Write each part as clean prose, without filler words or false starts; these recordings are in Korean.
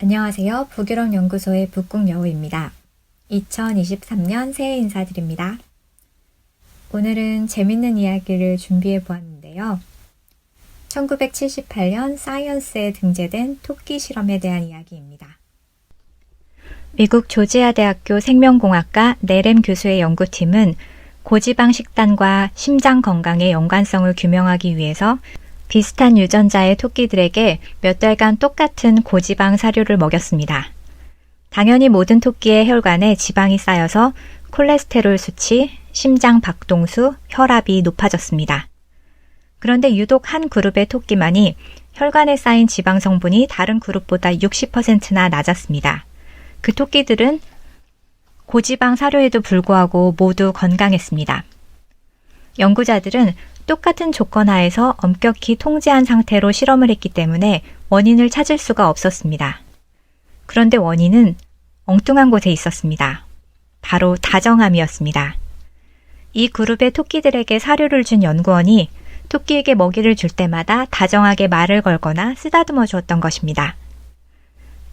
안녕하세요. 북유럽연구소의 북국여우입니다. 2023년 새해 인사드립니다. 오늘은 재밌는 이야기를 준비해 보았는데요. 1978년 사이언스에 등재된 토끼 실험에 대한 이야기입니다. 미국 조지아 대학교 생명공학과 네렘 교수의 연구팀은 고지방 식단과 심장 건강의 연관성을 규명하기 위해서 비슷한 유전자의 토끼들에게 몇 달간 똑같은 고지방 사료를 먹였습니다. 당연히 모든 토끼의 혈관에 지방이 쌓여서 콜레스테롤 수치, 심장 박동수, 혈압이 높아졌습니다. 그런데 유독 한 그룹의 토끼만이 혈관에 쌓인 지방 성분이 다른 그룹보다 60%나 낮았습니다. 그 토끼들은 고지방 사료에도 불구하고 모두 건강했습니다. 연구자들은 똑같은 조건 하에서 엄격히 통제한 상태로 실험을 했기 때문에 원인을 찾을 수가 없었습니다. 그런데 원인은 엉뚱한 곳에 있었습니다. 바로 다정함이었습니다. 이 그룹의 토끼들에게 사료를 준 연구원이 토끼에게 먹이를 줄 때마다 다정하게 말을 걸거나 쓰다듬어 주었던 것입니다.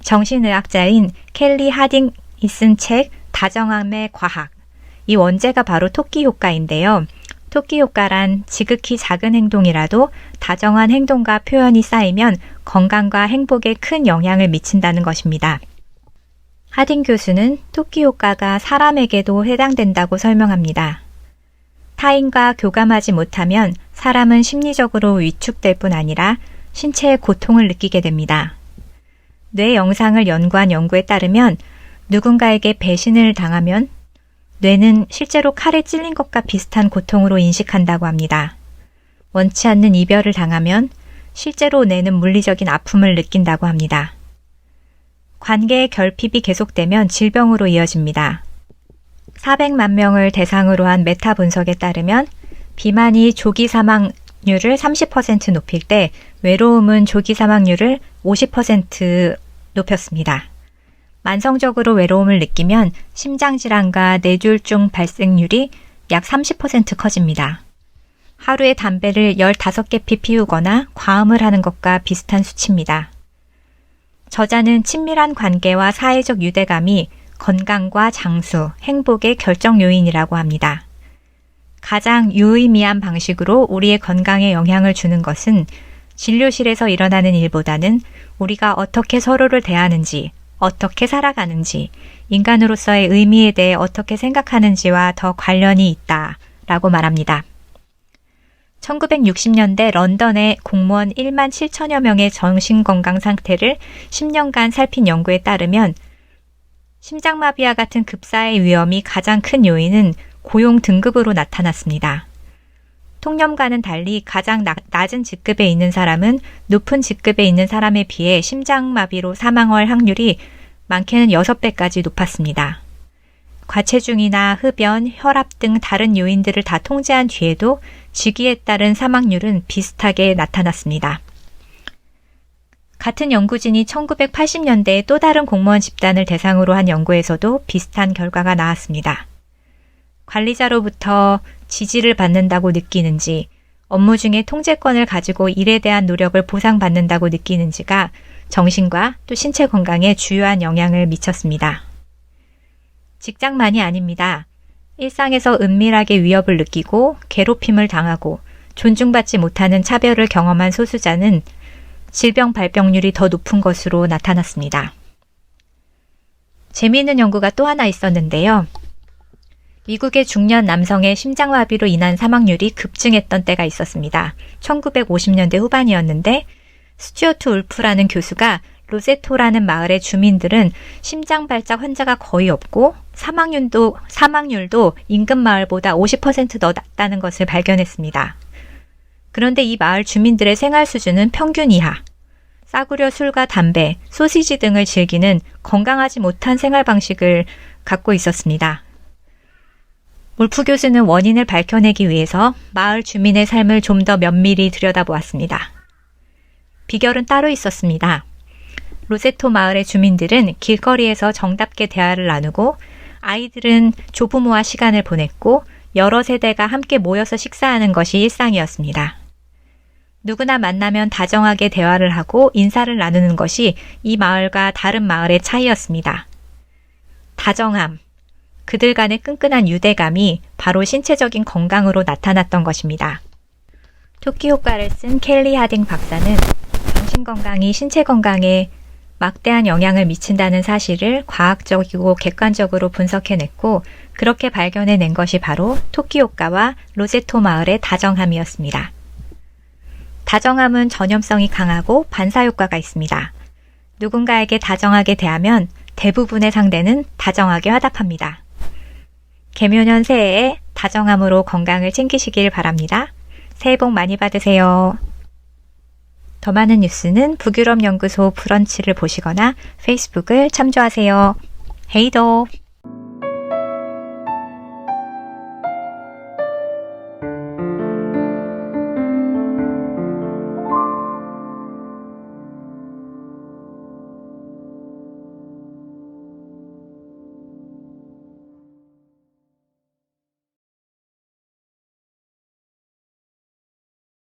정신의학자인 켈리 하딩이 쓴 책 다정함의 과학, 이 원제가 바로 토끼 효과인데요. 토끼 효과란 지극히 작은 행동이라도 다정한 행동과 표현이 쌓이면 건강과 행복에 큰 영향을 미친다는 것입니다. 하딩 교수는 토끼 효과가 사람에게도 해당된다고 설명합니다. 타인과 교감하지 못하면 사람은 심리적으로 위축될 뿐 아니라 신체의 고통을 느끼게 됩니다. 뇌 영상을 연구한 연구에 따르면 누군가에게 배신을 당하면 뇌는 실제로 칼에 찔린 것과 비슷한 고통으로 인식한다고 합니다. 원치 않는 이별을 당하면 실제로 뇌는 물리적인 아픔을 느낀다고 합니다. 관계의 결핍이 계속되면 질병으로 이어집니다. 400만 명을 대상으로 한 메타 분석에 따르면 비만이 조기 사망률을 30% 높일 때 외로움은 조기 사망률을 50% 높였습니다. 만성적으로 외로움을 느끼면 심장질환과 뇌졸중 발생률이 약 30% 커집니다. 하루에 담배를 15개 피우거나 과음을 하는 것과 비슷한 수치입니다. 저자는 친밀한 관계와 사회적 유대감이 건강과 장수, 행복의 결정 요인이라고 합니다. 가장 유의미한 방식으로 우리의 건강에 영향을 주는 것은 진료실에서 일어나는 일보다는 우리가 어떻게 서로를 대하는지, 어떻게 살아가는지, 인간으로서의 의미에 대해 어떻게 생각하는지와 더 관련이 있다라고 말합니다. 1960년대 런던의 공무원 1만 7천여 명의 정신건강 상태를 10년간 살핀 연구에 따르면 심장마비와 같은 급사의 위험이 가장 큰 요인은 고용 등급으로 나타났습니다. 통념과는 달리 가장 낮은 직급에 있는 사람은 높은 직급에 있는 사람에 비해 심장마비로 사망할 확률이 많게는 6배까지 높았습니다. 과체중이나 흡연, 혈압 등 다른 요인들을 다 통제한 뒤에도 직위에 따른 사망률은 비슷하게 나타났습니다. 같은 연구진이 1980년대에 또 다른 공무원 집단을 대상으로 한 연구에서도 비슷한 결과가 나왔습니다. 관리자로부터 지지를 받는다고 느끼는지, 업무 중에 통제권을 가지고 일에 대한 노력을 보상받는다고 느끼는지가 정신과 또 신체 건강에 주요한 영향을 미쳤습니다. 직장만이 아닙니다. 일상에서 은밀하게 위협을 느끼고 괴롭힘을 당하고 존중받지 못하는 차별을 경험한 소수자는 질병 발병률이 더 높은 것으로 나타났습니다. 재미있는 연구가 또 하나 있었는데요. 미국의 중년 남성의 심장마비로 인한 사망률이 급증했던 때가 있었습니다. 1950년대 후반이었는데 스튜어트 울프라는 교수가 로세토라는 마을의 주민들은 심장발작 환자가 거의 없고 사망률도 인근 마을보다 50% 더 낮다는 것을 발견했습니다. 그런데 이 마을 주민들의 생활 수준은 평균 이하, 싸구려 술과 담배, 소시지 등을 즐기는 건강하지 못한 생활 방식을 갖고 있었습니다. 울프 교수는 원인을 밝혀내기 위해서 마을 주민의 삶을 좀 더 면밀히 들여다보았습니다. 비결은 따로 있었습니다. 로세토 마을의 주민들은 길거리에서 정답게 대화를 나누고 아이들은 조부모와 시간을 보냈고 여러 세대가 함께 모여서 식사하는 것이 일상이었습니다. 누구나 만나면 다정하게 대화를 하고 인사를 나누는 것이 이 마을과 다른 마을의 차이였습니다. 다정함. 그들 간의 끈끈한 유대감이 바로 신체적인 건강으로 나타났던 것입니다. 토끼 효과를 쓴 켈리 하딩 박사는 정신 건강이 신체 건강에 막대한 영향을 미친다는 사실을 과학적이고 객관적으로 분석해냈고 그렇게 발견해낸 것이 바로 토끼 효과와 로제토 마을의 다정함이었습니다. 다정함은 전염성이 강하고 반사 효과가 있습니다. 누군가에게 다정하게 대하면 대부분의 상대는 다정하게 화답합니다. 개묘년 새해에 다정함으로 건강을 챙기시길 바랍니다. 새해 복 많이 받으세요. 더 많은 뉴스는 북유럽 연구소 브런치를 보시거나 페이스북을 참조하세요. 헤이도!